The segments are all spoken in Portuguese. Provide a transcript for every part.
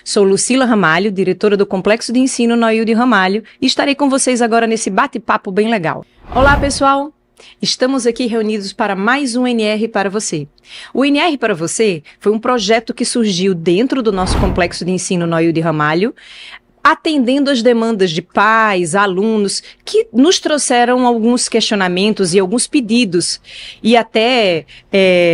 Sou Lucila Ramalho, diretora do Complexo de Ensino Noilde Ramalho, e estarei com vocês agora nesse bate-papo bem legal. Olá, pessoal! Estamos aqui reunidos para mais um NR para você. O NR para você foi um projeto que surgiu dentro do nosso Complexo de Ensino Noilde Ramalho, atendendo às demandas de pais, alunos, que nos trouxeram alguns questionamentos e alguns pedidos, e até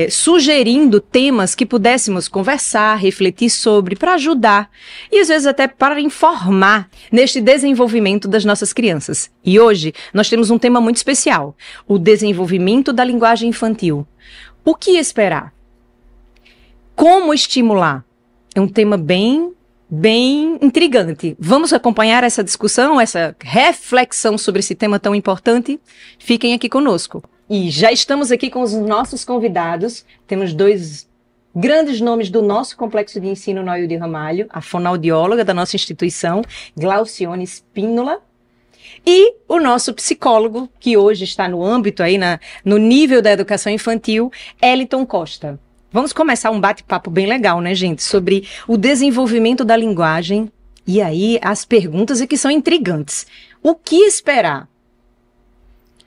sugerindo temas que pudéssemos conversar, refletir sobre, para ajudar, e às vezes até para informar neste desenvolvimento das nossas crianças. E hoje nós temos um tema muito especial, o desenvolvimento da linguagem infantil. O que esperar? Como estimular? É um tema bem intrigante. Vamos acompanhar essa discussão, essa reflexão sobre esse tema tão importante? Fiquem aqui conosco. E já estamos aqui com os nossos convidados. Temos dois grandes nomes do nosso Complexo de Ensino Noilde Ramalho, a fonoaudióloga da nossa instituição, Glaucione Spínola, e o nosso psicólogo, que hoje está no âmbito aí, no nível da educação infantil, Eliton Costa. Vamos começar um bate-papo bem legal, né, gente? Sobre o desenvolvimento da linguagem. E aí, as perguntas que são intrigantes. O que esperar?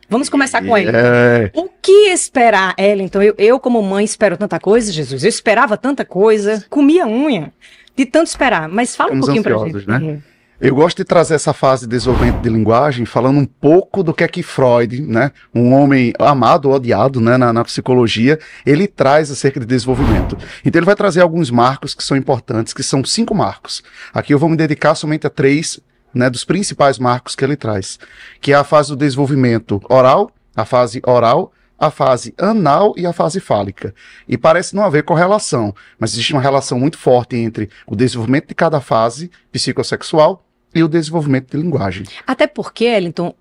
Vamos começar com Eliton. O que esperar, Eliton? Eu, como mãe, espero tanta coisa, Jesus. Eu esperava tanta coisa. Comia unha de tanto esperar. Mas fala um pouquinho pra gente. Né? Eu gosto de trazer essa fase de desenvolvimento de linguagem falando um pouco do que Freud, né, um homem amado ou odiado, né, na psicologia, ele traz acerca de desenvolvimento. Então ele vai trazer alguns marcos que são importantes, que são 5 marcos. Aqui eu vou me dedicar somente a 3, né, dos principais marcos que ele traz, que é a fase do desenvolvimento oral, a fase anal e a fase fálica. E parece não haver correlação, mas existe uma relação muito forte entre o desenvolvimento de cada fase psicossexual e o desenvolvimento de linguagem. Até porque, Eliton,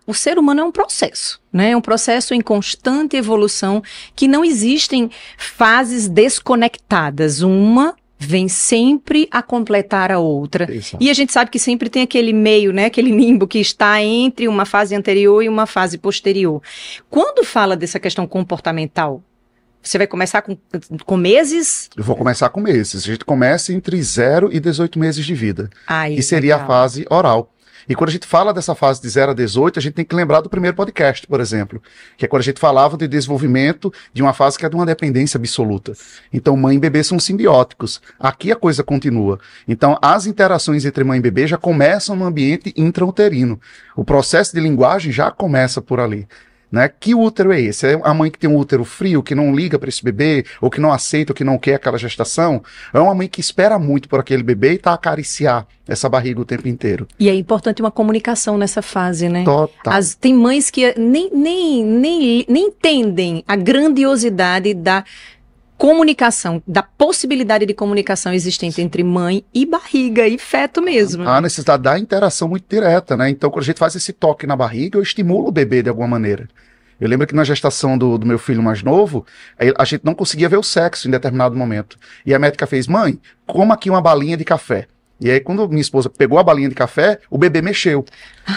o ser humano é um processo, né? É um processo em constante evolução, que não existem fases desconectadas. Uma vem sempre a completar a outra. Exato. E a gente sabe que sempre tem aquele meio, né? Aquele nimbo que está entre uma fase anterior e uma fase posterior. Quando fala dessa questão comportamental, você vai começar com meses? Eu vou começar com meses. A gente começa entre 0 e 18 meses de vida. Ai, que seria legal. A fase oral. E quando a gente fala dessa fase de 0 a 18, a gente tem que lembrar do primeiro podcast, por exemplo, que é quando a gente falava de desenvolvimento de uma fase que é de uma dependência absoluta. Então, mãe e bebê são simbióticos. Aqui a coisa continua. Então, as interações entre mãe e bebê já começam no ambiente intrauterino. O processo de linguagem já começa por ali. Né? Que útero é esse? É a mãe que tem um útero frio, que não liga para esse bebê, ou que não aceita, ou que não quer aquela gestação? É uma mãe que espera muito por aquele bebê e tá a acariciar essa barriga o tempo inteiro. E é importante uma comunicação nessa fase, né? Total. Tem mães que nem entendem a grandiosidade da comunicação, da possibilidade de comunicação existente entre mãe e barriga e feto mesmo. A necessidade da interação muito direta, né? Então, quando a gente faz esse toque na barriga, eu estimulo o bebê de alguma maneira. Eu lembro que na gestação do meu filho mais novo, a gente não conseguia ver o sexo em determinado momento. E a médica fez: mãe, coma aqui uma balinha de café. E aí, quando minha esposa pegou a balinha de café, o bebê mexeu.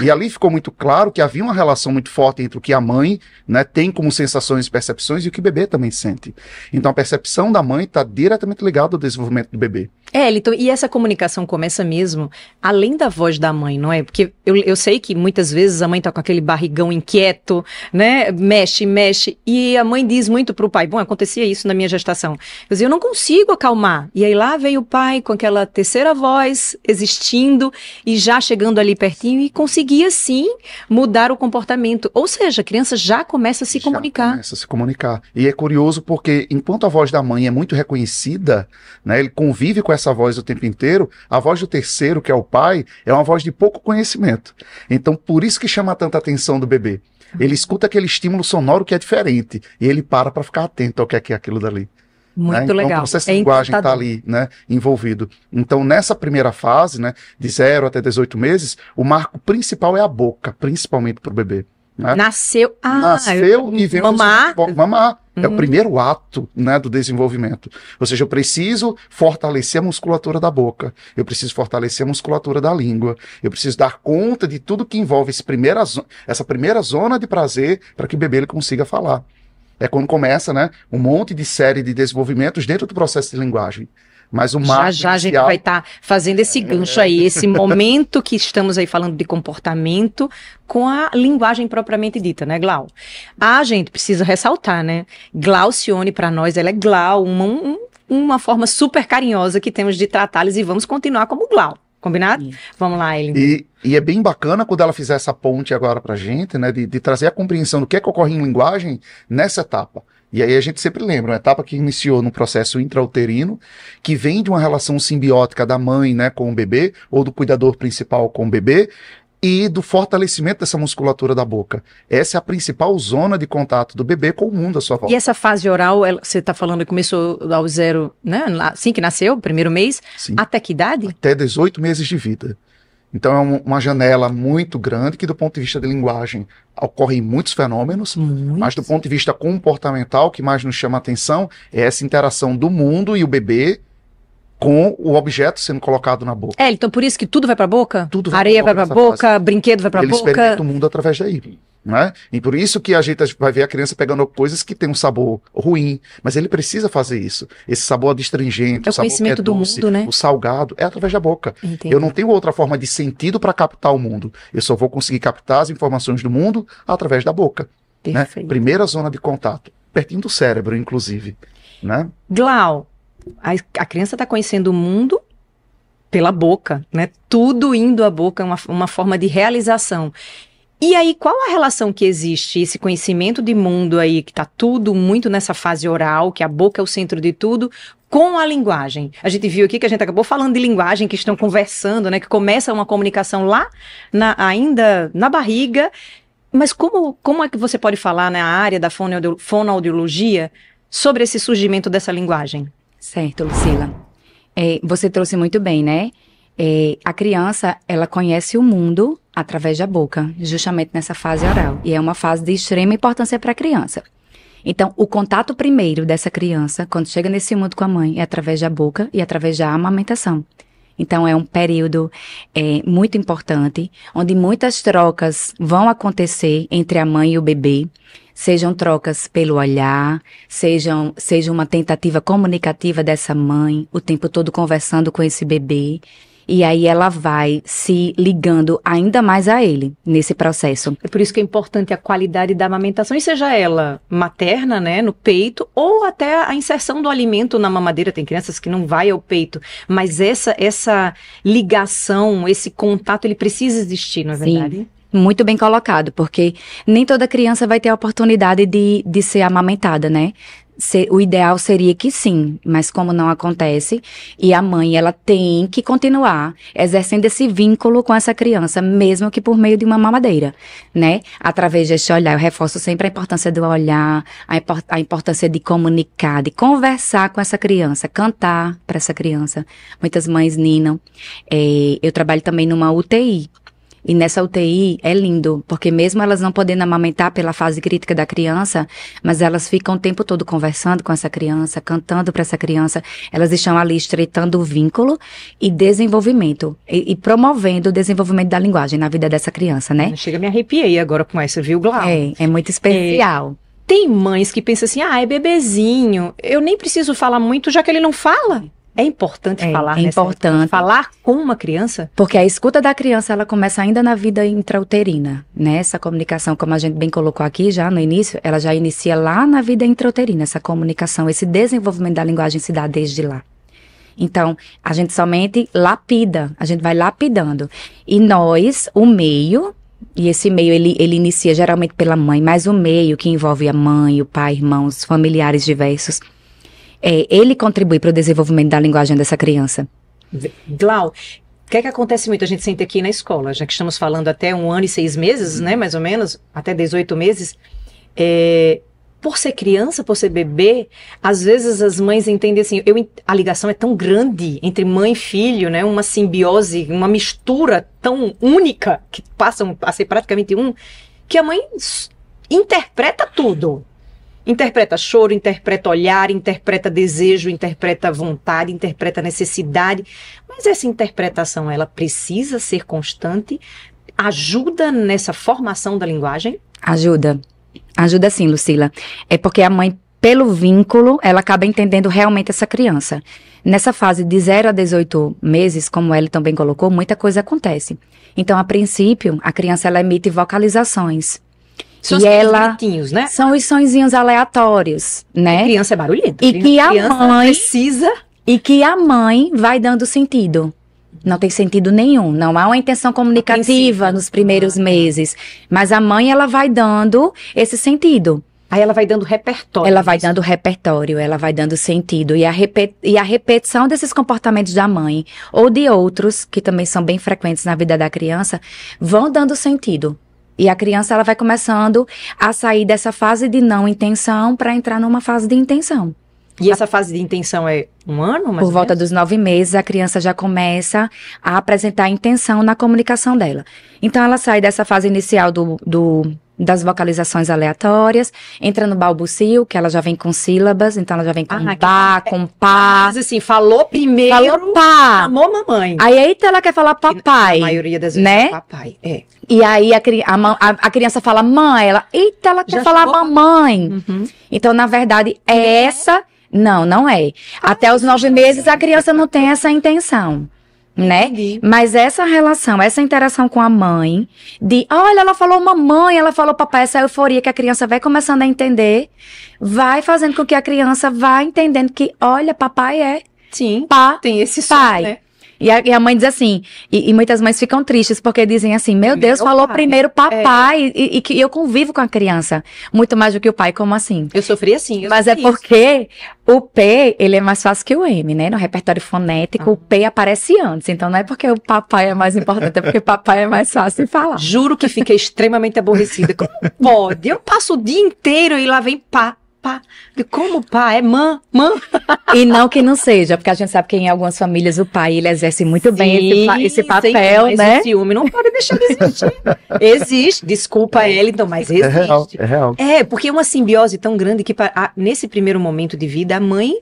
E ali ficou muito claro que havia uma relação muito forte entre o que a mãe, né, tem como sensações e percepções e o que o bebê também sente. Então, a percepção da mãe está diretamente ligada ao desenvolvimento do bebê. Eliton, e essa comunicação começa mesmo além da voz da mãe, não é? Porque eu sei que muitas vezes a mãe tá com aquele barrigão inquieto, né? Mexe, e a mãe diz muito pro pai: bom, acontecia isso na minha gestação. Eu dizia: eu não consigo acalmar. E aí lá vem o pai com aquela terceira voz existindo e já chegando ali pertinho e conseguia sim mudar o comportamento. Ou seja, a criança já começa a se comunicar. Começa a se comunicar. E é curioso porque enquanto a voz da mãe é muito reconhecida, né? Ele convive com essa voz o tempo inteiro, a voz do terceiro, que é o pai, é uma voz de pouco conhecimento. Então, por isso que chama tanta atenção do bebê. Ele escuta aquele estímulo sonoro que é diferente e ele para ficar atento ao que é aquilo dali. Muito Então, legal. O processo de linguagem está ali, né, envolvido. Então, nessa primeira fase, né, de 0 até 18 meses, o marco principal é a boca, principalmente para o bebê. Né? Nasceu e vem mamar. Mamar. É o primeiro ato, né, do desenvolvimento. Ou seja, eu preciso fortalecer a musculatura da boca, eu preciso fortalecer a musculatura da língua, eu preciso dar conta de tudo que envolve essa primeira zona de prazer para que o bebê ele consiga falar. É quando começa, né, um monte de série de desenvolvimentos dentro do processo de linguagem. Mas o Já marco já a gente inicial- vai estar fazendo esse gancho aí, esse momento que estamos aí falando de comportamento com a linguagem propriamente dita, né, Glau? A gente precisa ressaltar, né? Glaucione, para nós, ela é Glau, uma forma super carinhosa que temos de tratá-los e vamos continuar como Glau. Combinado? Sim. Vamos lá, Ellen. E é bem bacana quando ela fizer essa ponte agora pra gente, né, de trazer a compreensão do que é que ocorre em linguagem nessa etapa. E aí a gente sempre lembra, uma etapa que iniciou no processo intrauterino, que vem de uma relação simbiótica da mãe, né, com o bebê, ou do cuidador principal com o bebê, e do fortalecimento dessa musculatura da boca. Essa é a principal zona de contato do bebê com o mundo à sua volta. E essa fase oral, você está falando que começou ao 0, né? Assim que nasceu, primeiro mês, Sim. até que idade? Até 18 meses de vida. Então é uma janela muito grande que do ponto de vista de linguagem ocorrem muitos fenômenos, mas do ponto de vista comportamental, o que mais nos chama a atenção é essa interação do mundo e o bebê com o objeto sendo colocado na boca. Então por isso que tudo vai para a boca? Tudo vai Areia pra vai boca para a nessa boca, brinquedo vai para a Ele boca. experimenta o mundo através daí. Né? E por isso que a gente vai ver a criança pegando coisas que têm um sabor ruim, mas ele precisa fazer isso. Esse sabor adstringente, É o o sabor conhecimento que é do doce, mundo, né? o salgado, é através da boca. Entendi. Eu não tenho outra forma de sentido para captar o mundo. Eu só vou conseguir captar as informações do mundo através da boca. Né? Perfeito. Primeira zona de contato, pertinho do cérebro, inclusive. Né? Glau, a criança está conhecendo o mundo pela boca, né? Tudo indo à boca, uma forma de realização. E aí, qual a relação que existe, esse conhecimento de mundo aí, que está tudo muito nessa fase oral, que a boca é o centro de tudo, com a linguagem? A gente viu aqui que a gente acabou falando de linguagem, que estão conversando, né? Que começa uma comunicação lá, ainda na barriga. Mas como é que você pode falar na área da fonoaudiologia sobre esse surgimento dessa linguagem? Certo, Lucila. Você trouxe muito bem, né? A criança, ela conhece o mundo através da boca, justamente nessa fase oral. E é uma fase de extrema importância para a criança. Então, o contato primeiro dessa criança, quando chega nesse mundo com a mãe, é através da boca e através da amamentação. Então, é um período muito importante, onde muitas trocas vão acontecer entre a mãe e o bebê, sejam trocas pelo olhar, seja uma tentativa comunicativa dessa mãe, o tempo todo conversando com esse bebê. E aí ela vai se ligando ainda mais a ele nesse processo. É por isso que é importante a qualidade da amamentação, e seja ela materna, né, no peito, ou até a inserção do alimento na mamadeira. Tem crianças que não vai ao peito, mas essa ligação, esse contato, ele precisa existir, não é verdade? Sim. Muito bem colocado, porque nem toda criança vai ter a oportunidade de ser amamentada, né? O ideal seria que sim, mas como não acontece, e a mãe, ela tem que continuar exercendo esse vínculo com essa criança, mesmo que por meio de uma mamadeira, né? Através desse olhar, eu reforço sempre a importância do olhar, a importância de comunicar, de conversar com essa criança, cantar para essa criança. Muitas mães ninam. Eu trabalho também numa UTI. E nessa UTI é lindo, porque mesmo elas não podendo amamentar pela fase crítica da criança, mas elas ficam o tempo todo conversando com essa criança, cantando para essa criança, elas estão ali estreitando o vínculo e desenvolvimento, e promovendo o desenvolvimento da linguagem na vida dessa criança, né? Chega, me arrepiei agora com essa, viu, Glau? É muito especial. Tem mães que pensam assim, é bebezinho, eu nem preciso falar muito, já que ele não fala. É importante falar, é importante falar com uma criança? Porque a escuta da criança, ela começa ainda na vida intrauterina, né? Essa comunicação, como a gente bem colocou aqui já no início, ela já inicia lá na vida intrauterina, essa comunicação, esse desenvolvimento da linguagem se dá desde lá. Então, a gente somente lapida, a gente vai lapidando. E nós, o meio, e esse meio ele inicia geralmente pela mãe, mas o meio que envolve a mãe, o pai, irmãos, familiares diversos, ele contribui para o desenvolvimento da linguagem dessa criança. Glau, o que é que acontece muito? A gente sente aqui na escola, já que estamos falando até 1 ano e 6 meses, né, mais ou menos, até 18 meses, por ser criança, por ser bebê, às vezes as mães entendem assim, a ligação é tão grande entre mãe e filho, né, uma simbiose, uma mistura tão única, que passam a ser praticamente um, que a mãe interpreta tudo. Interpreta choro, interpreta olhar, interpreta desejo, interpreta vontade, interpreta necessidade. Mas essa interpretação, ela precisa ser constante? Ajuda nessa formação da linguagem? Ajuda. Ajuda sim, Lucila. É porque a mãe pelo vínculo, ela acaba entendendo realmente essa criança. Nessa fase de 0 a 18 meses, como ele também colocou, muita coisa acontece. Então, a princípio, a criança ela emite vocalizações. São e ela gritinhos, né? são os sonzinhos aleatórios, né? A criança é barulhenta. E que a mãe precisa. E que a mãe vai dando sentido. Não tem sentido nenhum. Não há uma intenção comunicativa nos primeiros meses. Mas a mãe, ela vai dando esse sentido. Aí ela vai dando repertório. Ela vai dando repertório, ela vai dando sentido. E a repetição desses comportamentos da mãe, ou de outros, que também são bem frequentes na vida da criança, vão dando sentido. E a criança, ela vai começando a sair dessa fase de não intenção para entrar numa fase de intenção. E essa fase de intenção é 1 ano? Por volta dos 9 meses, a criança já começa a apresentar intenção na comunicação dela. Então, ela sai dessa fase inicial das vocalizações aleatórias, entra no balbucio, que ela já vem com sílabas, então ela já vem com pá, com pá. Mas assim, falou primeiro, falou pá, chamou mamãe. Aí eita, ela quer falar papai. A maioria das vezes né? é papai, é. E aí a criança fala mãe, eita, ela quer falar mamãe. Uhum. Então, na verdade, é essa... Não é. Até os 9 meses, a criança não tem essa intenção. Né? Entendi. Mas essa relação, essa interação com a mãe, de, olha, ela falou mamãe, ela falou papai, essa euforia que a criança vai começando a entender, vai fazendo com que a criança vá entendendo que, olha, papai é Sim, pá, tem esse pai. som, né? E a mãe diz assim, e muitas mães ficam tristes porque dizem assim, meu Deus, falou pai. primeiro papai, e que eu convivo com a criança, muito mais do que o pai, como assim? Eu sofri assim. Mas é porque o P, ele é mais fácil que o M, né? No repertório fonético, o P aparece antes. Então, não é porque o papai é mais importante, é porque papai é mais fácil de falar. Juro que fiquei extremamente aborrecida. Como pode? Eu passo o dia inteiro e lá vem pá. Como pá? É mãe. E não que não seja, porque a gente sabe que em algumas famílias o pai, ele exerce muito bem esse papel, mas né? Esse ciúme não pode deixar de existir. Existe, desculpa ele, então, mas existe. É real. É, porque é uma simbiose tão grande que nesse primeiro momento de vida, a mãe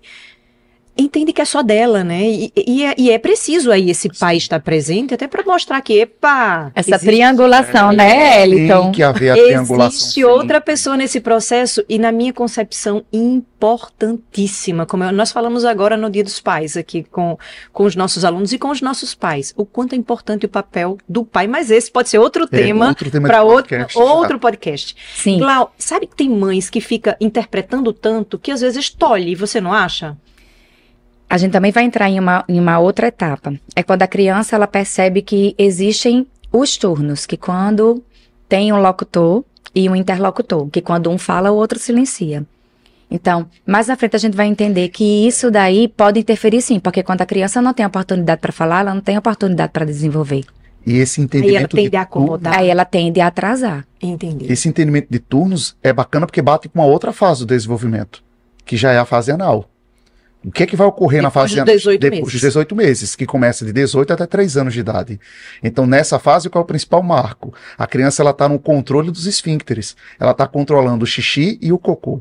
entende que é só dela, né? E é preciso aí esse pai estar presente até para mostrar que, epa... Essa triangulação, né, Eliton? Tem que haver a triangulação. Existe sim. outra pessoa nesse processo e, na minha concepção, importantíssima, como nós falamos agora no Dia dos Pais, aqui com os nossos alunos e com os nossos pais, o quanto é importante o papel do pai, mas esse pode ser outro tema para outro podcast. Sim. Glau, sabe que tem mães que ficam interpretando tanto que às vezes tolhe, você não acha? A gente também vai entrar em uma outra etapa. É quando a criança, ela percebe que existem os turnos, que quando tem um locutor e um interlocutor, que quando um fala, o outro silencia. Então, mais na frente a gente vai entender que isso daí pode interferir sim, porque quando a criança não tem oportunidade para falar, ela não tem oportunidade para desenvolver. E esse entendimento aí ela tende a acomodar. Aí ela tende a atrasar. Entendi. Esse entendimento de turnos é bacana porque bate com uma outra fase do desenvolvimento, que já é a fase anal. O que é que vai ocorrer na fase dos 18 depois meses. dos 18 meses, que começa de 18 até 3 anos de idade. Então, nessa fase, qual é o principal marco? A criança está no controle dos esfíncteres. Ela está controlando o xixi e o cocô.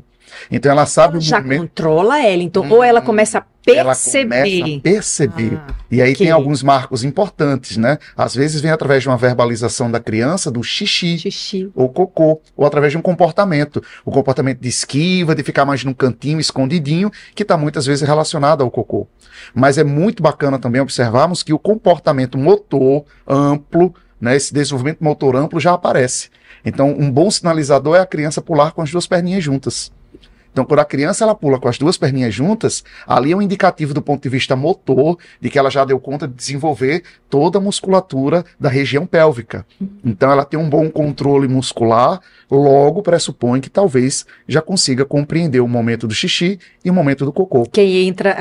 Então, ela sabe Ela já o momento. controla ela, então, ou ela começa a perceber. Ela começa a perceber. E aí ok. tem alguns marcos importantes, né? Às vezes vem através de uma verbalização da criança, do xixi. Ou cocô, ou através de um comportamento. O comportamento de esquiva, de ficar mais num cantinho, escondidinho, que está muitas vezes relacionado ao cocô. Mas é muito bacana também observarmos que o comportamento motor amplo, né, esse desenvolvimento motor amplo já aparece. Então, um bom sinalizador é a criança pular com as 2 perninhas juntas. Então, quando a criança ela pula com as 2 perninhas juntas, ali é um indicativo do ponto de vista motor de que ela já deu conta de desenvolver toda a musculatura da região pélvica. Então, ela tem um bom controle muscular, logo pressupõe que talvez já consiga compreender o momento do xixi e o momento do cocô. Que aí entra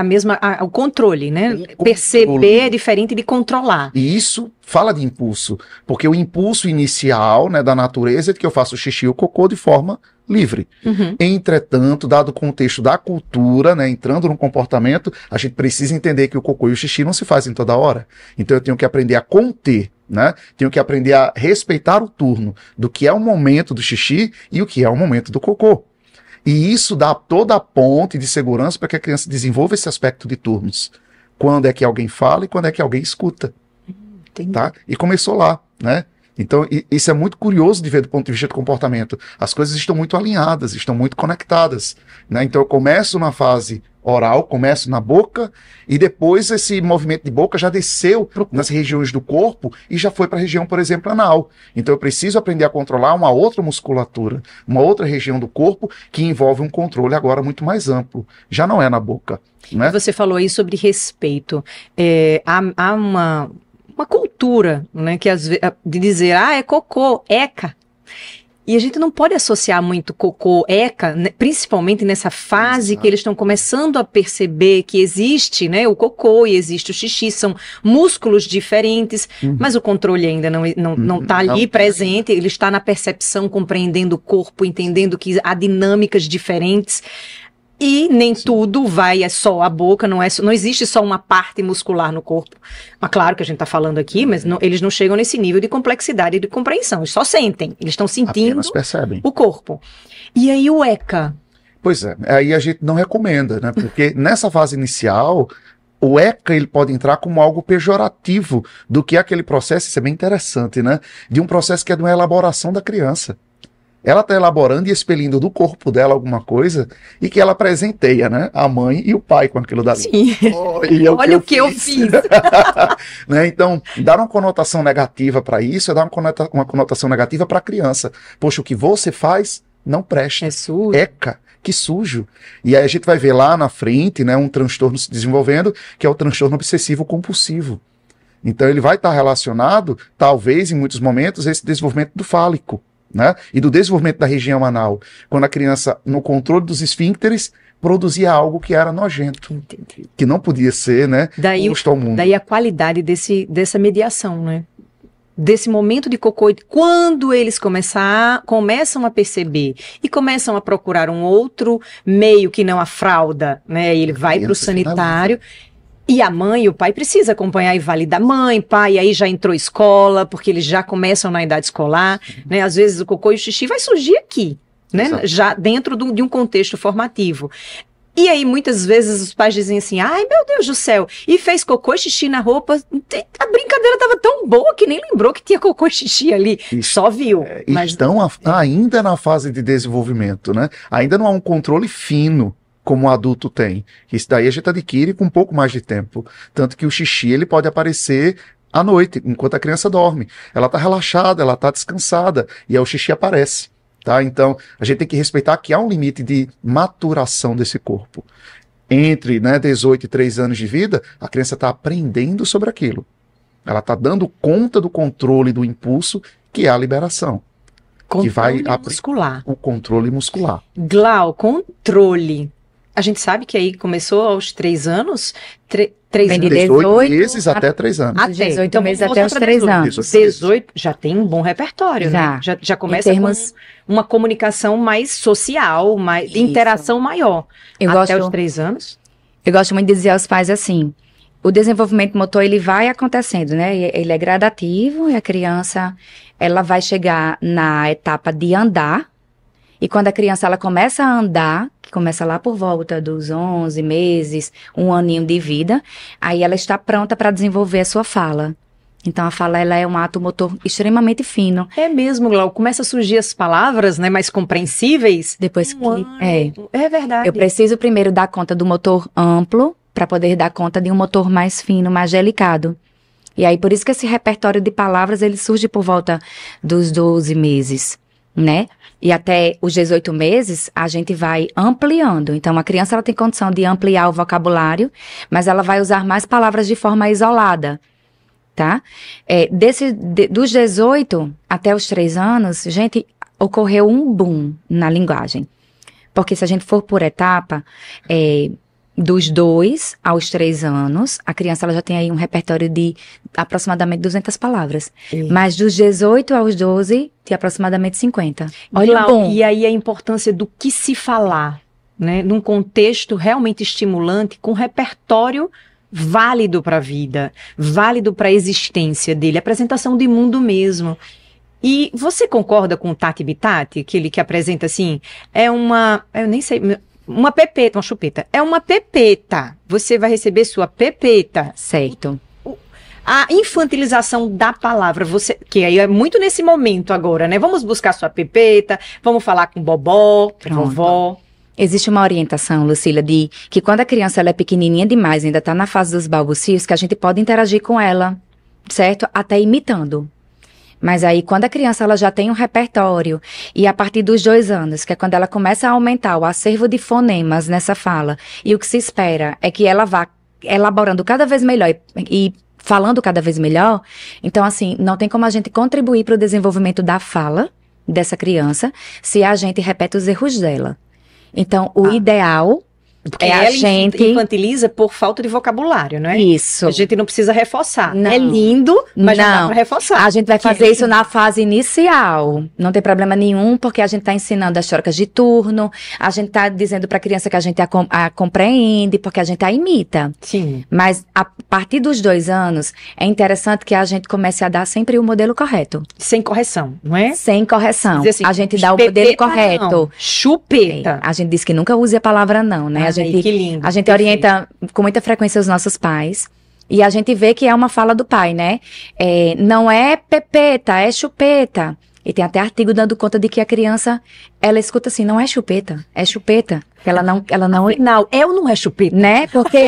o controle, né? O controle. Perceber é diferente de controlar. E isso fala de impulso, porque o impulso inicial, né, da natureza é de que eu faço o xixi e o cocô de forma livre. Uhum. Entretanto, dado o contexto da cultura, né, entrando no comportamento, a gente precisa entender que o cocô e o xixi não se fazem toda hora. Então eu tenho que aprender a conter, né? Tenho que aprender a respeitar o turno do que é o momento do xixi e o que é o momento do cocô. E isso dá toda a ponte de segurança para que a criança desenvolva esse aspecto de turnos. Quando é que alguém fala e quando é que alguém escuta. Entendi. Tá? E começou lá, né? Então, isso é muito curioso de ver do ponto de vista do comportamento. As coisas estão muito alinhadas, estão muito conectadas, né? Então, eu começo na fase oral, começo na boca, e depois esse movimento de boca já desceu nas regiões do corpo e já foi para a região, por exemplo, anal. Então, eu preciso aprender a controlar uma outra musculatura, uma outra região do corpo que envolve um controle agora muito mais amplo. Já não é na boca, né? Você falou aí sobre respeito. Há uma cultura, né, que de dizer, é cocô, eca. E a gente não pode associar muito cocô, eca, né, principalmente nessa fase Exato. que eles estão começando a perceber que existe, né, o cocô e existe o xixi, são músculos diferentes, mas o controle ainda não está ali presente, ele está na percepção, compreendendo o corpo, entendendo que há dinâmicas diferentes. E nem tudo é só a boca, não existe só uma parte muscular no corpo. Mas claro que a gente está falando aqui, mas eles não chegam nesse nível de complexidade e de compreensão. Eles só sentem, eles estão sentindo Apenas percebem. o corpo. E aí o ECA? Pois é, aí a gente não recomenda, né? Porque nessa fase inicial, o ECA ele pode entrar como algo pejorativo do que aquele processo, isso é bem interessante, né? De um processo que é de uma elaboração da criança. Ela está elaborando e expelindo do corpo dela alguma coisa e que ela presenteia, né? A mãe e o pai com aquilo dali. Sim. Olha o que eu fiz. Né? Então, dar uma conotação negativa para isso é dar uma conotação negativa para a criança. Poxa, o que você faz não presta. É sujo. Eca, que sujo. E aí a gente vai ver lá na frente, né, um transtorno se desenvolvendo, que é o transtorno obsessivo compulsivo. Então, ele vai estar relacionado, talvez, em muitos momentos, a esse desenvolvimento do fálico. Né? E do desenvolvimento da região anal, quando a criança, no controle dos esfíncteres, produzia algo que era nojento. Entendi. Que não podia ser, né, posto ao mundo. Daí a qualidade dessa mediação, né? Desse momento de cocô, quando eles começam a perceber e começam a procurar um outro meio que não a fralda, né? E ele vai para o sanitário. E a mãe e o pai precisam acompanhar e validar. Mãe, pai, aí já entrou escola, porque eles já começam na idade escolar, né? Às vezes o cocô e o xixi vai surgir aqui, né? Exato. Já dentro de um contexto formativo. E aí, muitas vezes, os pais dizem assim, ai, meu Deus do céu, e fez cocô e xixi na roupa, a brincadeira estava tão boa que nem lembrou que tinha cocô e xixi ali, só viu. Mas estão ainda na fase de desenvolvimento, né? Ainda não há um controle fino, como o adulto tem. Isso daí a gente adquire com um pouco mais de tempo. Tanto que o xixi ele pode aparecer à noite, enquanto a criança dorme. Ela está relaxada, ela está descansada, e aí o xixi aparece. Tá? Então, a gente tem que respeitar que há um limite de maturação desse corpo. Entre 18 e 3 anos de vida, a criança está aprendendo sobre aquilo. Ela está dando conta do controle do impulso, que é a liberação. controle muscular. O controle muscular. Glau, controle. A gente sabe que aí começou aos 3 anos, 3 Vem de anos. 18 meses até 3 anos. Até 18 Então, meses vamos até os pra 3 18. anos. 18 já tem um bom repertório, né? Já. Já começa termos- com uma comunicação mais social, mais Isso. interação maior. Eu até gosto- os 3 anos. Eu gosto muito de dizer aos pais assim, o desenvolvimento motor, ele vai acontecendo, né? Ele é gradativo e a criança, ela vai chegar na etapa de andar. E quando a criança, ela começa a andar, que começa lá por volta dos 11 meses, 1 aninho de vida, aí ela está pronta para desenvolver a sua fala. Então, a fala, ela é um ato motor extremamente fino. É mesmo, Glau. Começa a surgir as palavras, né, mais compreensíveis. Depois que... É verdade. Eu preciso primeiro dar conta do motor amplo para poder dar conta de um motor mais fino, mais delicado. E aí, por isso que esse repertório de palavras, ele surge por volta dos 12 meses, né? E até os 18 meses, a gente vai ampliando. Então, a criança, ela tem condição de ampliar o vocabulário, mas ela vai usar mais palavras de forma isolada, tá? Dos 18 até os 3 anos, gente, ocorreu um boom na linguagem. Porque se a gente for por etapa, dos 2 aos 3 anos, a criança ela já tem aí um repertório de aproximadamente 200 palavras. Mas dos 18 aos 12, de aproximadamente 50. Olha Glau, o boom. E aí a importância do que se falar, né? Num contexto realmente estimulante, com repertório válido para a vida, válido para a existência dele, apresentação de mundo mesmo. E você concorda com o Tati Bitati, aquele que apresenta assim, eu nem sei, uma pepeta, uma chupeta, é uma pepeta, você vai receber sua pepeta. Certo. A infantilização da palavra, que aí é muito nesse momento agora, né? Vamos buscar sua pepeta, vamos falar com bobó, vovó. Existe uma orientação, Lucília, de que quando a criança ela é pequenininha demais, ainda está na fase dos balbucios, que a gente pode interagir com ela, certo? Até imitando. Mas aí, quando a criança ela já tem um repertório, e a partir dos 2 anos, que é quando ela começa a aumentar o acervo de fonemas nessa fala, e o que se espera é que ela vá elaborando cada vez melhor e falando cada vez melhor, então assim, não tem como a gente contribuir para o desenvolvimento da fala dessa criança se a gente repete os erros dela. Então, o ideal Porque é a ela gente infantiliza por falta de vocabulário, não é? Isso. A gente não precisa reforçar. Não. É lindo, mas não dá pra reforçar. A gente vai fazer isso na fase inicial. Não tem problema nenhum, porque a gente está ensinando as trocas de turno, a gente está dizendo para a criança que a gente a compreende, porque a gente a imita. Sim. Mas a partir dos 2 anos, é interessante que a gente comece a dar sempre o modelo correto. Sem correção, não é? Sem correção. Dizer assim, A gente dá o modelo correto. Não, chupeta. A gente diz que nunca use a palavra não, né? Ai, que lindo. A gente Perfeito. orienta com muita frequência os nossos pais. E a gente vê que é uma fala do pai, né? Não é pepeta, é chupeta. E tem até artigo dando conta de que a criança, ela escuta assim, não é chupeta, é chupeta. Ela não, Afinal, é ou não é chupeta? né? Porque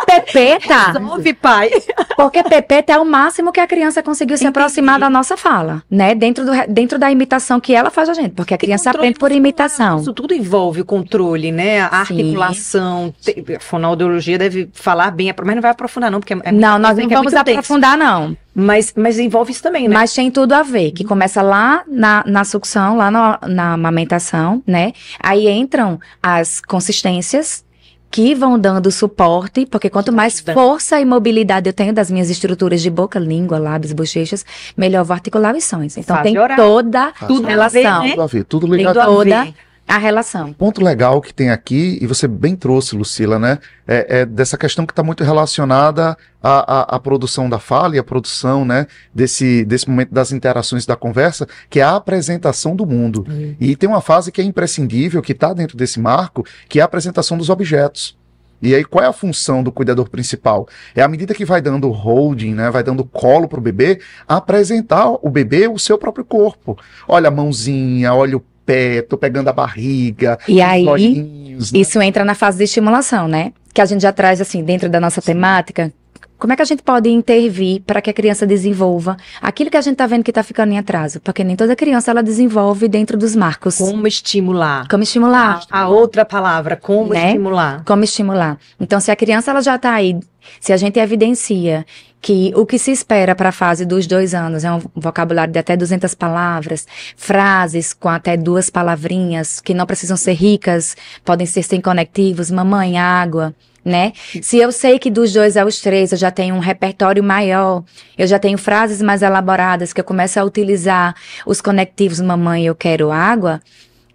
pepeta, Resolve, pai. porque pepeta é o máximo que a criança conseguiu se aproximar da nossa fala, né? Dentro da imitação que ela faz a gente, porque a criança Controle aprende por muscular, imitação. Isso tudo envolve o controle, né? A Sim. articulação. A fonoaudiologia deve falar bem, mas não vai aprofundar não, porque é Não, nós não é vamos muito denso. aprofundar, não. Mas envolve isso também, né? Mas tem tudo a ver, que começa lá na sucção, lá na amamentação, né? Aí entram as consistências que vão dando suporte, porque quanto mais força e mobilidade eu tenho das minhas estruturas de boca, língua, lábios, bochechas, melhor eu vou articular os sons. Então Fase tem oral. toda Tudo a relação. ver, né? Tudo a ver, tudo Tem ligado. a toda ver. a relação. Ponto legal que tem aqui, e você bem trouxe, Lucila, né? É dessa questão que está muito relacionada à produção da fala e à produção, né? Desse momento das interações da conversa, que é a apresentação do mundo. E tem uma fase que é imprescindível, que está dentro desse marco, que é a apresentação dos objetos. E aí, qual é a função do cuidador principal? É à medida que vai dando holding, né, vai dando colo para o bebê, apresentar o bebê o seu próprio corpo. Olha a mãozinha, olha o pé, tô pegando a barriga, E aí, os olhinhos, né? isso entra na fase de estimulação, né? Que a gente já traz, assim, dentro da nossa temática. Como é que a gente pode intervir para que a criança desenvolva aquilo que a gente tá vendo que tá ficando em atraso? Porque nem toda criança, ela desenvolve dentro dos marcos. Como estimular? Como estimular? A outra palavra, como Né? estimular? Como estimular? Então, se a criança, ela já tá aí, se a gente evidencia que o que se espera para a fase dos 2 anos é um vocabulário de até 200 palavras, frases com até 2 palavrinhas, que não precisam ser ricas, podem ser sem conectivos, mamãe, água, né? Se eu sei que dos 2 aos 3 eu já tenho um repertório maior, eu já tenho frases mais elaboradas, que eu começo a utilizar os conectivos, mamãe, eu quero água,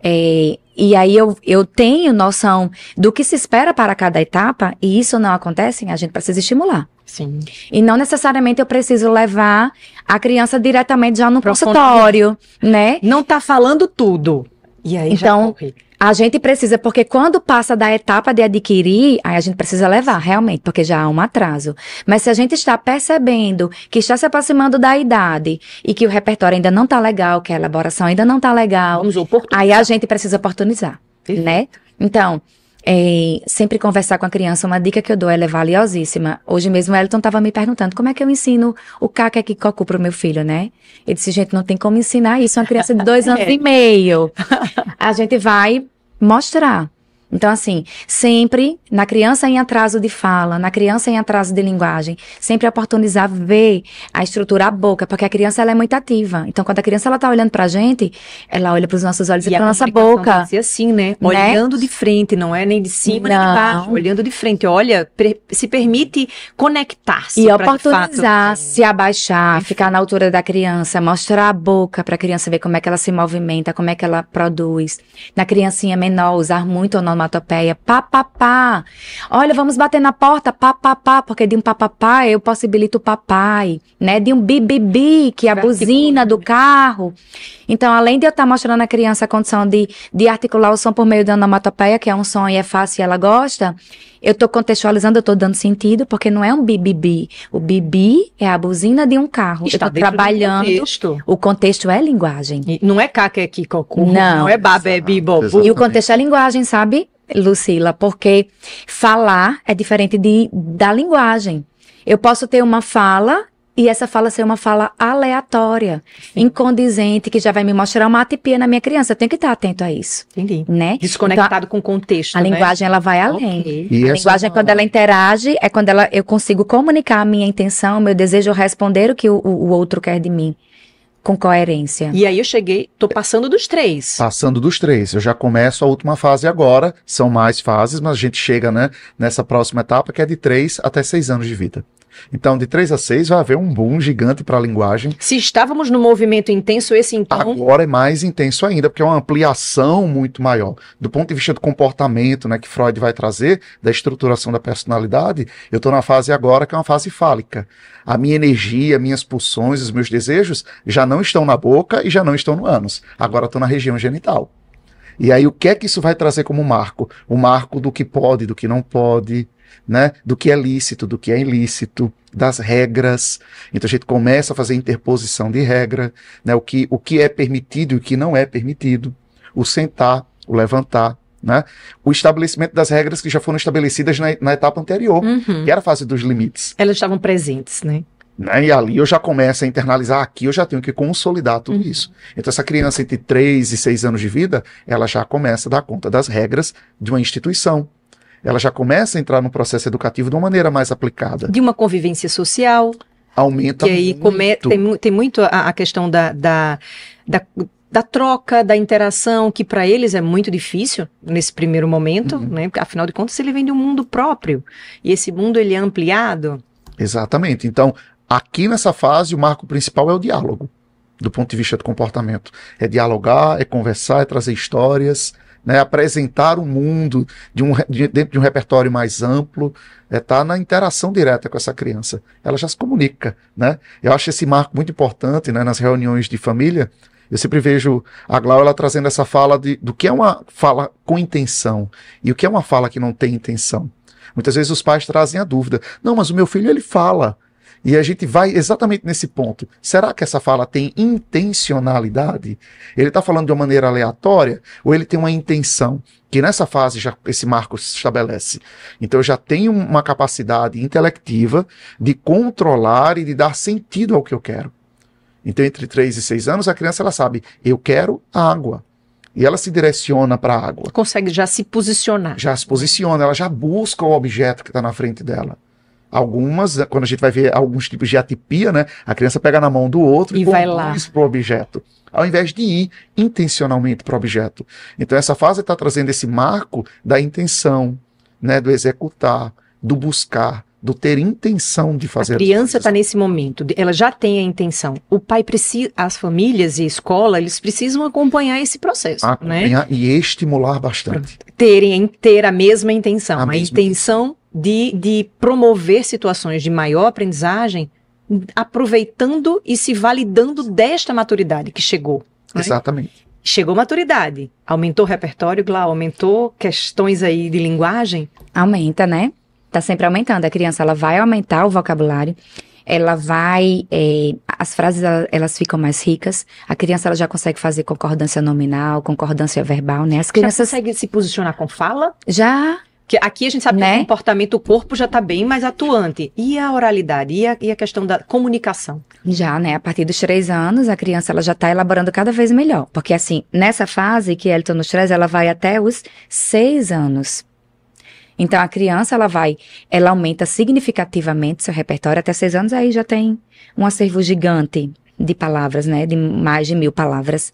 e aí eu tenho noção do que se espera para cada etapa, e isso não acontece, a gente precisa estimular. Sim. E não necessariamente eu preciso levar a criança diretamente já no consultório, né? Não tá falando tudo. E aí Então, já corre. A gente precisa, porque quando passa da etapa de adquirir, aí a gente precisa levar, realmente, porque já há um atraso. Mas se a gente está percebendo que está se aproximando da idade e que o repertório ainda não está legal, que a elaboração ainda não está legal, Vamos oportunizar. aí a gente precisa oportunizar, Perfeito. né? Então, sempre conversar com a criança, uma dica que eu dou, ela é valiosíssima. Hoje mesmo o Elton estava me perguntando como é que eu ensino o caca que cocu pro meu filho, né? Ele disse, gente, não tem como ensinar isso a uma criança de 2 anos e meio. A gente vai mostrar. Então, assim, sempre na criança em atraso de fala, na criança em atraso de linguagem, sempre oportunizar ver a estrutura, a boca, porque a criança ela é muito ativa. Então, quando a criança ela tá olhando pra gente, ela olha pros nossos olhos e pra nossa boca. Tem que ser assim, né? Olhando de frente, não é nem de cima nem de Não. baixo. Olhando de frente. Olha, se permite conectar-se. E pra, de oportunizar, fato, se abaixar, ficar na altura da criança, mostrar a boca para a criança ver como é que ela se movimenta, como é que ela produz. Na criancinha menor, usar muito onomatopeia, pá, pá, pá. Olha, vamos bater na porta, pá, pá, pá, porque de um pá, pá, pá, eu possibilito o papai, né? De um bi, bi, bi, que é a buzina do carro. Então, além de eu estar mostrando à criança a condição de articular o som por meio da onomatopeia, que é um som e é fácil e ela gosta, eu tô contextualizando, eu tô dando sentido, porque não é um bibibi. O bibi é a buzina de um carro. Está eu tô dentro do trabalhando. contexto. O contexto é linguagem. E não é caca, é kikoku. Não. É babé, bibo. Exato. E o contexto é linguagem, sabe, Lucila? Porque falar é diferente da linguagem. Eu posso ter uma fala e essa fala ser uma fala aleatória, incondizente, que já vai me mostrar uma atipia na minha criança. Eu tenho que estar atento a isso, Entendi. né? Desconectado com o contexto, A né? linguagem, ela vai além. Ok. E A essa linguagem, quando ela interage, é quando eu consigo comunicar a minha intenção, o meu desejo, responder o que o outro quer de mim, com coerência. E aí eu cheguei, tô passando dos 3. Passando dos 3, eu já começo a última fase agora, são mais fases, mas a gente chega, né, nessa próxima etapa que é de 3 até 6 anos de vida. Então, de 3 a 6 vai haver um boom gigante para a linguagem. Se estávamos no movimento intenso, esse então... Agora é mais intenso ainda, porque é uma ampliação muito maior. Do ponto de vista do comportamento, né, que Freud vai trazer, da estruturação da personalidade, eu estou na fase agora que é uma fase fálica. A minha energia, minhas pulsões, os meus desejos já não estão na boca e já não estão no ânus. Agora estou na região genital. E aí o que é que isso vai trazer como marco? O marco do que pode, do que não pode, né? Do que é lícito, do que é ilícito, das regras. Então a gente começa a fazer interposição de regra, né? O que é permitido e o que não é permitido, o sentar, o levantar, né? O estabelecimento das regras que já foram estabelecidas na etapa anterior, que era a fase dos limites. Elas estavam presentes, né? E ali eu já começo a internalizar, aqui eu já tenho que consolidar tudo isso. Então essa criança entre 3 e 6 anos de vida, ela já começa a dar conta das regras de uma instituição. Ela já começa a entrar no processo educativo de uma maneira mais aplicada. De uma convivência social. Aumenta que aí muito. Tem muito a questão da troca, da interação, que para eles é muito difícil nesse primeiro momento, né? Porque, afinal de contas, ele vem de um mundo próprio. E esse mundo, ele é ampliado. Exatamente. Então, aqui nessa fase, o marco principal é o diálogo, do ponto de vista do comportamento. É dialogar, é conversar, é trazer histórias, né, apresentar o mundo dentro de um repertório mais amplo, tá na interação direta com essa criança. Ela já se comunica, né? Eu acho esse marco muito importante, né, nas reuniões de família. Eu sempre vejo a Glau, ela trazendo essa fala do que é uma fala com intenção e o que é uma fala que não tem intenção. Muitas vezes os pais trazem a dúvida. Não, mas o meu filho, ele fala. E a gente vai exatamente nesse ponto. Será que essa fala tem intencionalidade? Ele está falando de uma maneira aleatória ou ele tem uma intenção? Que nessa fase já esse marco se estabelece. Então eu já tenho uma capacidade intelectiva de controlar e de dar sentido ao que eu quero. Então entre 3 e 6 anos a criança ela sabe, eu quero água. E ela se direciona para a água. Consegue já se posicionar. Já se posiciona, ela já busca o objeto que está na frente dela. Algumas, quando a gente vai ver alguns tipos de atipia, né? A criança pega na mão do outro e vai lá para o objeto, ao invés de ir intencionalmente para o objeto. Então essa fase está trazendo esse marco da intenção, né? Do executar, do buscar, do ter intenção de fazer. A criança está nesse momento, ela já tem a intenção. O pai precisa, as famílias e a escola, eles precisam acompanhar esse processo, acompanhar, né? E estimular bastante. Ter a mesma intenção, a intenção de promover situações de maior aprendizagem, aproveitando e se validando desta maturidade que chegou. Exatamente. Né? Chegou maturidade, aumentou o repertório, Glau, aumentou questões aí de linguagem? Aumenta, né? Tá sempre aumentando. A criança, ela vai aumentar o vocabulário, ela vai, as frases, elas ficam mais ricas. A criança, ela já consegue fazer concordância nominal, concordância verbal, né? As crianças... Já consegue se posicionar com fala? Já. Porque aqui a gente sabe, né? Que o comportamento, o corpo já tá bem mais atuante. E a oralidade? E a questão da comunicação? Já, né? A partir dos 3 anos, a criança, ela já tá elaborando cada vez melhor. Porque assim, nessa fase que ela tá nos 3, ela vai até os 6 anos. Então, a criança, ela aumenta significativamente seu repertório. Até 6 anos, aí já tem um acervo gigante de palavras, né? De mais de 1000 palavras.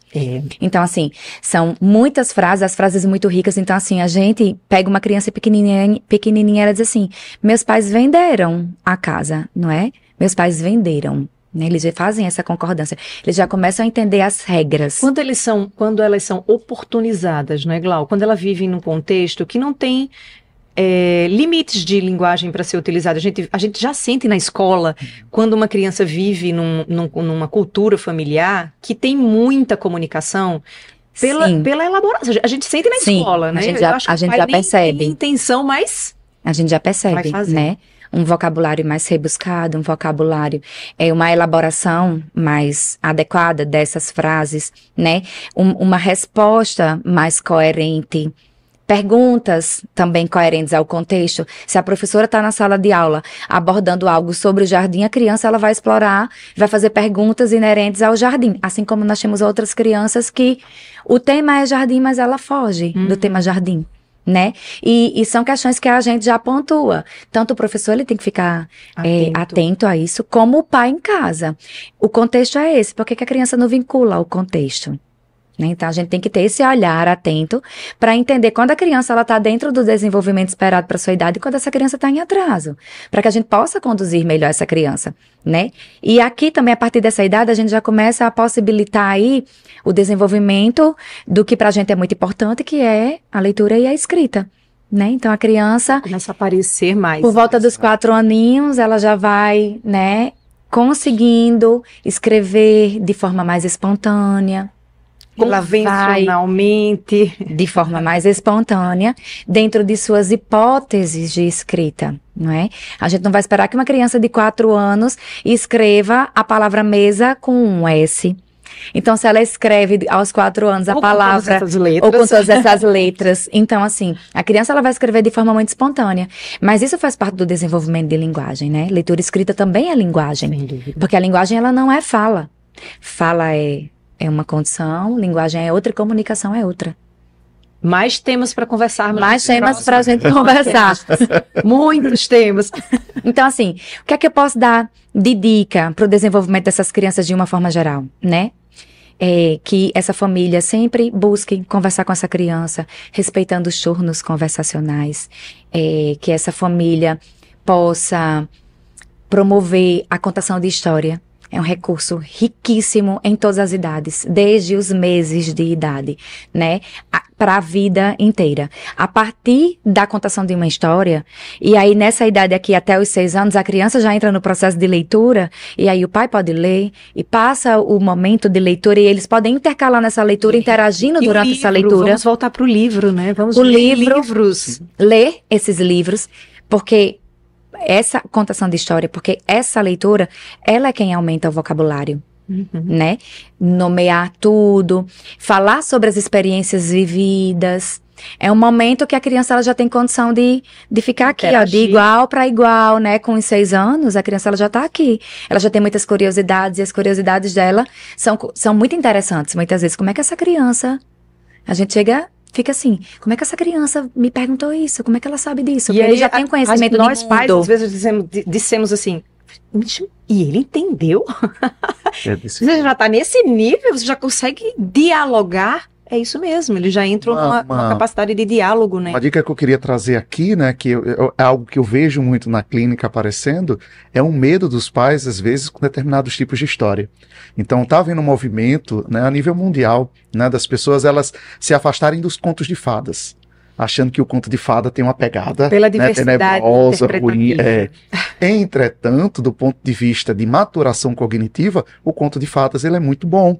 Então, assim, são muitas frases, as frases muito ricas. Então, assim, a gente pega uma criança pequenininha, ela diz assim, meus pais venderam a casa, não é? Meus pais venderam. Né? Eles já fazem essa concordância. Eles já começam a entender as regras. Quando elas são oportunizadas, não é, Glau? Quando ela vive num contexto que não tem... limites de linguagem para ser utilizada. A gente já sente na escola, quando uma criança vive numa cultura familiar que tem muita comunicação pela elaboração. A gente sente na escola, né? A gente já percebe. Tem intenção, mas A gente já percebe, né? Um vocabulário mais rebuscado, um vocabulário, uma elaboração mais adequada dessas frases, né? Uma resposta mais coerente. Perguntas também coerentes ao contexto. Se a professora está na sala de aula abordando algo sobre o jardim, a criança ela vai explorar, vai fazer perguntas inerentes ao jardim. Assim como nós temos outras crianças que o tema é jardim, mas ela foge do tema jardim, né? E são questões que a gente já pontua. Tanto o professor ele tem que ficar atento a isso, como o pai em casa. O contexto é esse. Por que a criança não vincula o contexto? Então, a gente tem que ter esse olhar atento para entender quando a criança está dentro do desenvolvimento esperado para sua idade e quando essa criança está em atraso, para que a gente possa conduzir melhor essa criança, né? E aqui também, a partir dessa idade, a gente já começa a possibilitar aí o desenvolvimento do que para a gente é muito importante, que é a leitura e a escrita, né? Então, a criança... começa a aparecer mais. Por volta dos 4 aninhos, ela já vai, né, conseguindo escrever de forma mais espontânea, convencionalmente, de forma mais espontânea, dentro de suas hipóteses de escrita, não é? A gente não vai esperar que uma criança de 4 anos escreva a palavra mesa com um S. Então, se ela escreve aos 4 anos a palavra, ou com todas essas letras, então, assim, a criança ela vai escrever de forma muito espontânea. Mas isso faz parte do desenvolvimento de linguagem, né? Leitura escrita também é linguagem, porque a linguagem ela não é fala. Fala é uma condição, linguagem é outra, comunicação é outra. Mais temas para conversarmos. Mais temas para a gente conversar. Muitos temas. Então, assim, o que é que eu posso dar de dica para o desenvolvimento dessas crianças de uma forma geral, né? Que essa família sempre busque conversar com essa criança, respeitando os turnos conversacionais, que essa família possa promover a contação de história. É um recurso riquíssimo em todas as idades, desde os meses de idade, né? Para a vida inteira. A partir da contação de uma história, e aí nessa idade aqui até os 6 anos, a criança já entra no processo de leitura, e aí o pai pode ler, e passa o momento de leitura, e eles podem intercalar nessa leitura, interagindo durante essa leitura. Vamos voltar para o livro, né? Vamos ler livros. Ler esses livros, porque... essa contação de história, porque essa leitura, ela é quem aumenta o vocabulário, né? Nomear tudo, falar sobre as experiências vividas. É um momento que a criança ela já tem condição de ficar aqui, ó, de igual para igual, né? Com os 6 anos, a criança ela já está aqui. Ela já tem muitas curiosidades, e as curiosidades dela são muito interessantes. Muitas vezes, como é que essa criança... A gente fica assim, como é que essa criança me perguntou isso? Como é que ela sabe disso? E ele já tem conhecimento do mundo. Nós pais, às vezes, dissemos assim, e ele entendeu? Você já está nesse nível? Você já consegue dialogar? É isso mesmo, ele já entra numa capacidade de diálogo, né? Uma dica que eu queria trazer aqui, né, que é algo que eu vejo muito na clínica aparecendo, é um medo dos pais, às vezes, com determinados tipos de história. Então, tá havendo um movimento, né, a nível mundial, né, das pessoas, elas se afastarem dos contos de fadas, achando que o conto de fada tem uma pegada, pela diversidade, né, tenebrosa, ruim. Entretanto, do ponto de vista de maturação cognitiva, o conto de fadas ele é muito bom.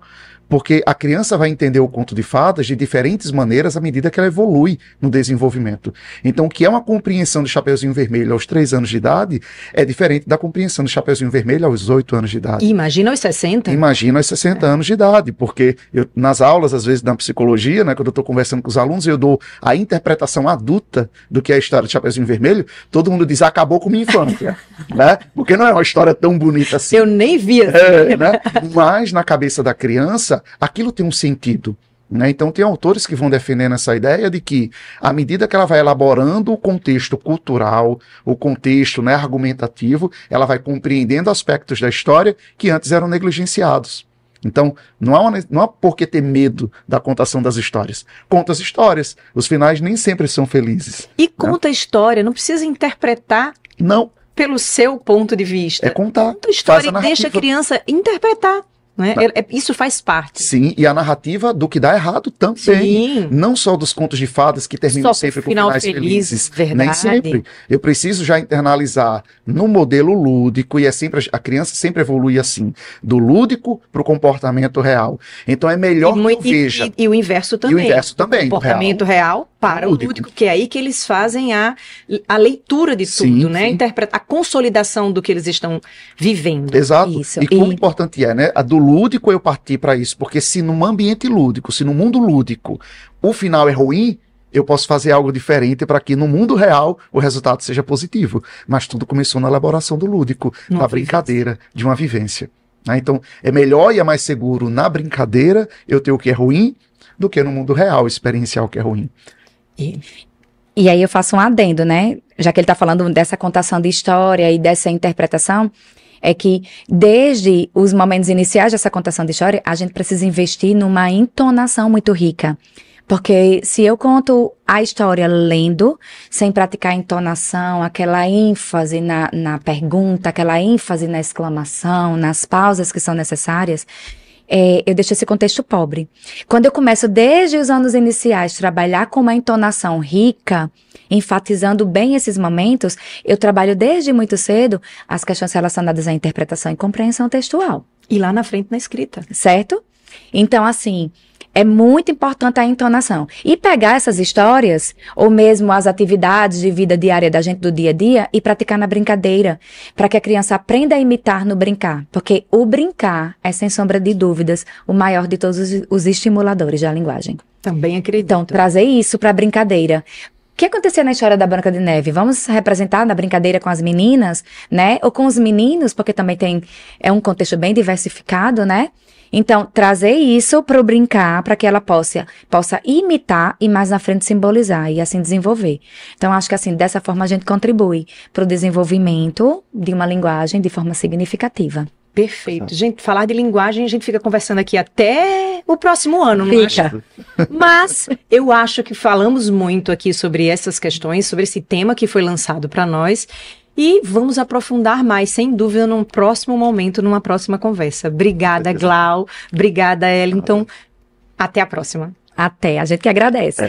Porque a criança vai entender o conto de fadas de diferentes maneiras à medida que ela evolui no desenvolvimento. Então, o que é uma compreensão de Chapeuzinho Vermelho aos 3 anos de idade é diferente da compreensão de Chapeuzinho Vermelho aos 8 anos de idade. E imagina aos 60? Imagina aos 60 anos de idade, porque nas aulas, às vezes, na psicologia, né, quando eu estou conversando com os alunos, eu dou a interpretação adulta do que é a história de Chapeuzinho Vermelho, todo mundo diz, acabou com minha infância, né? Porque não é uma história tão bonita assim. Eu nem vi assim. Né? Mas, na cabeça da criança, aquilo tem um sentido, né? Então tem autores que vão defendendo essa ideia de que, à medida que ela vai elaborando o contexto cultural, o contexto, né, argumentativo, ela vai compreendendo aspectos da história que antes eram negligenciados. Então, não há por que ter medo da contação das histórias. Conta as histórias, os finais nem sempre são felizes. E conta a história, não precisa interpretar pelo seu ponto de vista. É contar. Conta a história e deixa a criança interpretar. Né? Isso faz parte. Sim, e a narrativa do que dá errado também. Sim. Não só dos contos de fadas que terminam sempre com finais felizes. Verdade. Nem sempre. Eu preciso já internalizar no modelo lúdico, e é sempre a criança sempre evolui assim, do lúdico para o comportamento real. Então é melhor que eu veja. E o inverso também. E o inverso também. O comportamento real para o lúdico, que é aí que eles fazem a leitura de tudo, né? A consolidação do que eles estão vivendo. Exato. Isso. E como importante é, né? A do lúdico eu partir para isso, porque se num ambiente lúdico, se no mundo lúdico, o final é ruim, eu posso fazer algo diferente para que no mundo real o resultado seja positivo. Mas tudo começou na elaboração do lúdico, na brincadeira, de uma vivência. Né? Então, é melhor e é mais seguro na brincadeira eu ter o que é ruim do que no mundo real experienciar o que é ruim. E aí eu faço um adendo, né? Já que ele está falando dessa contação de história e dessa interpretação, é que desde os momentos iniciais dessa contação de história, a gente precisa investir numa entonação muito rica. Porque se eu conto a história lendo, sem praticar a entonação, aquela ênfase na pergunta, aquela ênfase na exclamação, nas pausas que são necessárias, eu deixo esse contexto pobre. Quando eu começo desde os anos iniciais trabalhar com uma entonação rica, enfatizando bem esses momentos, eu trabalho desde muito cedo as questões relacionadas à interpretação e compreensão textual. E lá na frente na escrita. Certo? Então, assim, é muito importante a entonação. E pegar essas histórias, ou mesmo as atividades de vida diária da gente do dia a dia, e praticar na brincadeira, para que a criança aprenda a imitar no brincar. Porque o brincar é, sem sombra de dúvidas, o maior de todos os estimuladores da linguagem. Também acredito. Então, trazer isso para a brincadeira. O que acontecia na história da Branca de Neve? Vamos representar na brincadeira com as meninas, né? Ou com os meninos, porque também é um contexto bem diversificado, né? Então, trazer isso para o brincar, para que ela possa imitar e mais na frente simbolizar e assim desenvolver. Então, acho que assim, dessa forma a gente contribui para o desenvolvimento de uma linguagem de forma significativa. Perfeito. Gente, falar de linguagem, a gente fica conversando aqui até o próximo ano, não acha? Mas eu acho que falamos muito aqui sobre essas questões, sobre esse tema que foi lançado para nós. E vamos aprofundar mais, sem dúvida, num próximo momento, numa próxima conversa. Obrigada, Glau. Obrigada, Ellington. Até a próxima. Até. A gente que agradece.